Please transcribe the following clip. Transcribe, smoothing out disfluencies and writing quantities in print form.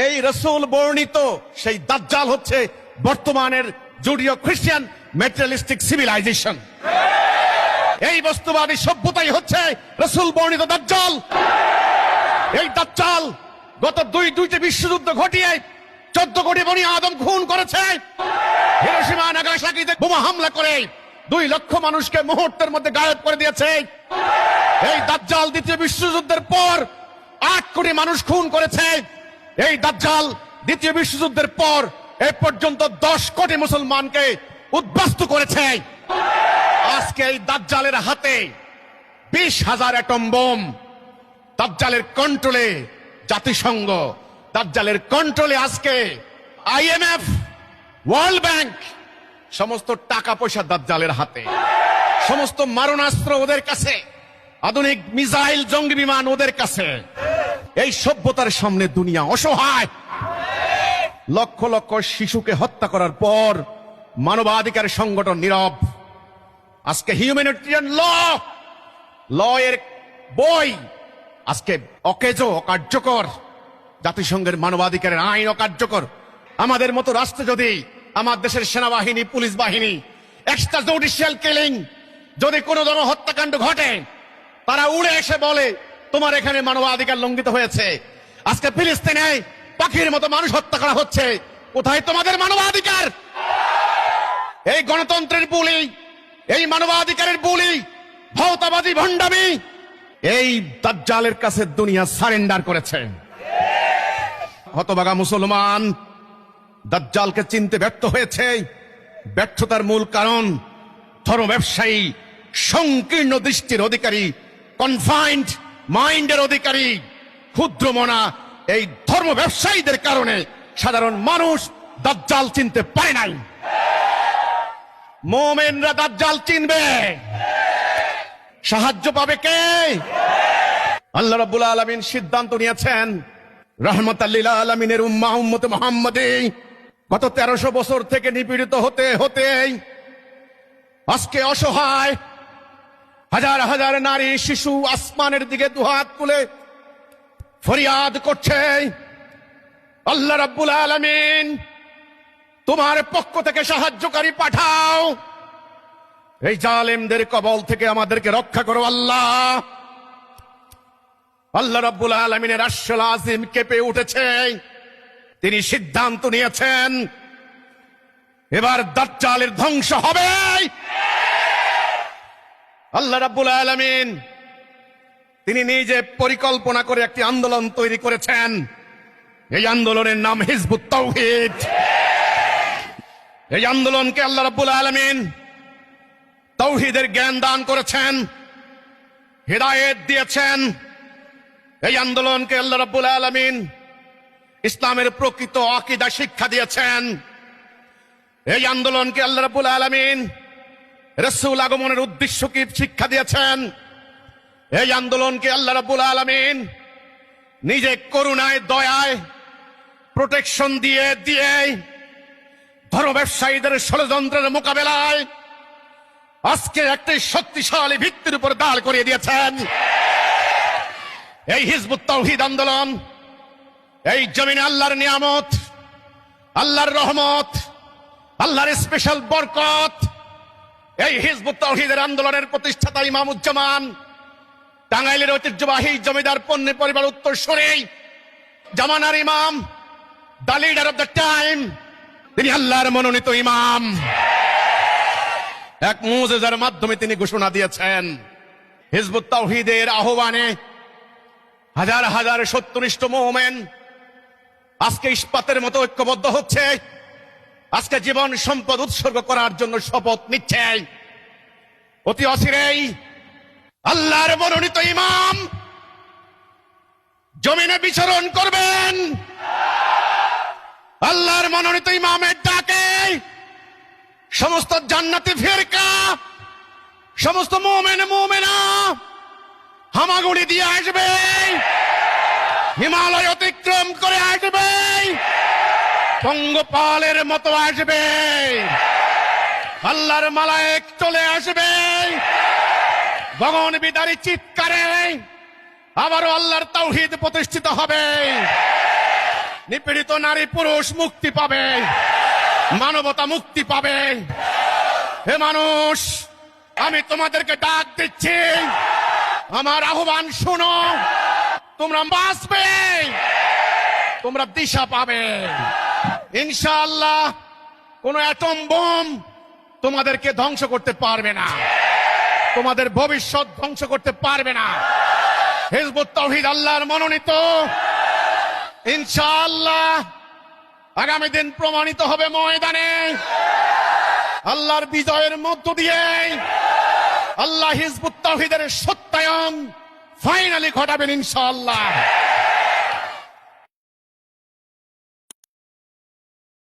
এই রাসূল বর্ণিত সেই দাজ্জাল হচ্ছে বর্তমানের জুডিও খ্রিস্টান ম্যাটেরিয়ালিস্টিক সিভিলাইজেশন। এই বস্তুবাদী সভ্যতাই হচ্ছে রাসূল বর্ণিত দাজ্জাল। এই দাজ্জাল গত দুইটি বিশ্বযুদ্ধ ঘটিয়ে 14 কোটি বনি আদম খুন করেছে। হিরোশিমা নাগাসাকিতে বোমা হামলা করে 2 লক্ষ মানুষকে মুহূর্তের মধ্যে গায়েব করে দিয়েছে। এই দাজ্জাল দ্বিতীয় বিশ্বযুদ্ধের পর 8 কোটি মানুষ খুন করেছে। এই দাজ্জাল দ্বিতীয় বিশ্বযুদ্ধের পর এ পর্যন্ত 10 কোটি মুসলমানকে উদ্বাস্তু করেছে। আজকে এই দাজ্জালের হাতে 20,000 অ্যাটম বোম, দাজ্জালের কন্ট্রোলে জাতিসংঘ, দাজ্জালের কন্ট্রোলে আজকে IMF, ওয়ার্ল্ড ব্যাংক, সমস্ত টাকা পয়সা দাজ্জালের হাতে, সমস্ত মারণাস্ত্র ওদের কাছে, আধুনিক মিসাইল জঙ্গি বিমান ওদের কাছে। এই সভ্যতার সামনে দুনিয়া অসহায়। লক্ষ লক্ষ শিশুকে হত্যা করার পর মানবাধিকার সংগঠন নীরব। আজকে হিউম্যানিটেরিয়ান ল এর বই আজকে অকার্যকর। জাতিসংঘের মানবাধিকারের আইন অকার্যকর। আমাদের মতো রাষ্ট্রে যদি আমার দেশের সেনাবাহিনী, পুলিশ বাহিনী এক্সট্রা জুডিশিয়াল কিলিং, যদি কোনো হত্যাকাণ্ড ঘটে, তারা উড়ে এসে বলে তোমার এখানে মানবাধিকার লঙ্ঘিত হয়েছে। আজকে ফিলিস্তিনে পাখির মতো মানুষ হত্যা করা হচ্ছে। কোথায় তোমাদের মানবাধিকার? এই গণতন্ত্রের বুলি, এই মানবাধিকারের বুলি, ভৌতাবাদী ভণ্ডামি, এই দাজ্জালের কাছে দুনিয়া সারেন্ডার করেছে। হতভাগা মুসলমান দাজ্জালকে চিনতে ব্যর্থ হয়েছে। ব্যর্থতার মূল কারণ ধর্ম ব্যবসায়ী, সংকীর্ণ দৃষ্টির অধিকারী, কনফাইন্ড মাইন্ডের অধিকারী, ক্ষুদ্র মনা এই ধর্ম ব্যবসায়ীদের কারণে সাধারণ মানুষ দাজ্জাল চিনতে পারে নাই। মুমিনরা দাজ্জাল চিনবে। সাহায্য পাবে কে? আল্লাহ রাব্বুল আলামিন সিদ্ধান্ত নিয়েছেন রাহমাতাল লিল আলামিনের উম্মতে মুহাম্মাদি গত 1300 বছর থেকে নিপীড়িত হতে হতে আজকে অসহায় হাজার হাজার নারী শিশু আসমানের দিকে দুহাত তুলে ফরিয়াদ করছে, আল্লাহ রাব্বুল আলামিন তোমার পক্ষ থেকে সাহায্যকারী পাঠাও। এই জালেমদের কবল থেকে আমাদেরকে রক্ষা করো আল্লাহ। আল্লাহ রাব্বুল আলামিনের আরশুল আজিম কেঁপে উঠেছে। তিনি সিদ্ধান্ত নিয়েছেন এবার দাজ্জালের ধ্বংস হবে। আল্লাহ রাব্বুল আলামিন তিনি নিজে পরিকল্পনা করে একটি আন্দোলন তৈরি করেছেন। এই আন্দোলনের নাম হিজবুত তাওহীদ। এই আন্দোলনকে আল্লাহ রাব্বুল আলামিন তাওহীদের জ্ঞান দান করেছেন, হিদায়াত দিয়েছেন। এই আন্দোলনকে আল্লাহ রাব্বুল আলামিন ইসলামের প্রকৃত আকীদা শিক্ষা দিয়েছেন। এই আন্দোলনকে আল্লাহ রাব্বুল আলামিন রাসূল আগমনের উদ্দেশ্য কি শিক্ষা দিয়েছেন। এই আন্দোলনকে আল্লাহ রাব্বুল আলামিন নিজে করুণায়, দয়ায়, প্রোটেকশন দিয়ে দিয়ে ধর্ম ব্যবসায়ীদের ষড়যন্ত্রের মোকাবেলায় আজকে একটি শক্তিশালী ভিত্তির উপর দাঁড় করিয়ে দিয়েছেন। এই হিজবুত তাওহীদ আন্দোলন এই জমিনে আল্লাহর নিয়ামত, আল্লাহর রহমত, আল্লাহর স্পেশাল বরকত। এই হিজবুত তাওহীদের আন্দোলনের প্রতিষ্ঠাতা ইমামুজ্জামান, টাঙ্গাইলের ঐতিহ্যবাহী জমিদার পণ্য পরিবার উত্তরসূরি, জামানার ইমাম, the leader of the time, তিনি আল্লাহর মনোনীত ইমাম। এক মুজিজার মাধ্যমে তিনি ঘোষণা দিয়েছেন হিজবুত তাওহীদের আহ্বানে হাজার হাজার সত্যনিষ্ঠ মুমিন আজকে ইস্পাতের মতো ঐক্যবদ্ধ হচ্ছে। আজকে জীবন সম্পদ উৎসর্গ করার জন্য শপথ নিচ্ছে। অতি অচিরেই আল্লাহর মনোনীত ইমাম জমিনে বিচরণ করবেন। আল্লাহর মনোনীত ইমামের ডাকে সমস্ত জান্নাতি ফিরকা, সমস্ত মুমিন মুমিনা হামাগুড়ি দিয়ে আসবে, হিমালয় অতিক্রম করে আসবে, পঙ্গপালের মতো আসবে, আল্লাহর মালায়েক চলে আসবে, গগন বিদারী চিৎকারে আবারও আল্লাহর তাওহীদ প্রতিষ্ঠিত হবে। নিপীড়িত নারী পুরুষ মুক্তি পাবে, মানবতা মুক্তি পাবে। হে মানুষ, আমি তোমাদেরকে ডাক দিচ্ছি, আমার আহ্বান শোনো। তোমরা বাঁচবে, তোমরা দিশা পাবে ইনশাআল্লাহ। কোন অ্যাটম বোম তোমাদেরকে ধ্বংস করতে পারবে না, তোমাদের ভবিষ্যৎ ধ্বংস করতে পারবে না। হিজবুত তাওহীদ আল্লাহর মনোনীত, ইনশাআল্লাহ আগামী দিন প্রমাণিত হবে ময়দানে। আল্লাহর বিজয়ের মধ্য দিয়ে আল্লাহ হিজবুত তাওহীদের সত্যায়ন ফাইনালি ঘটাবেন ইনশাআল্লাহ।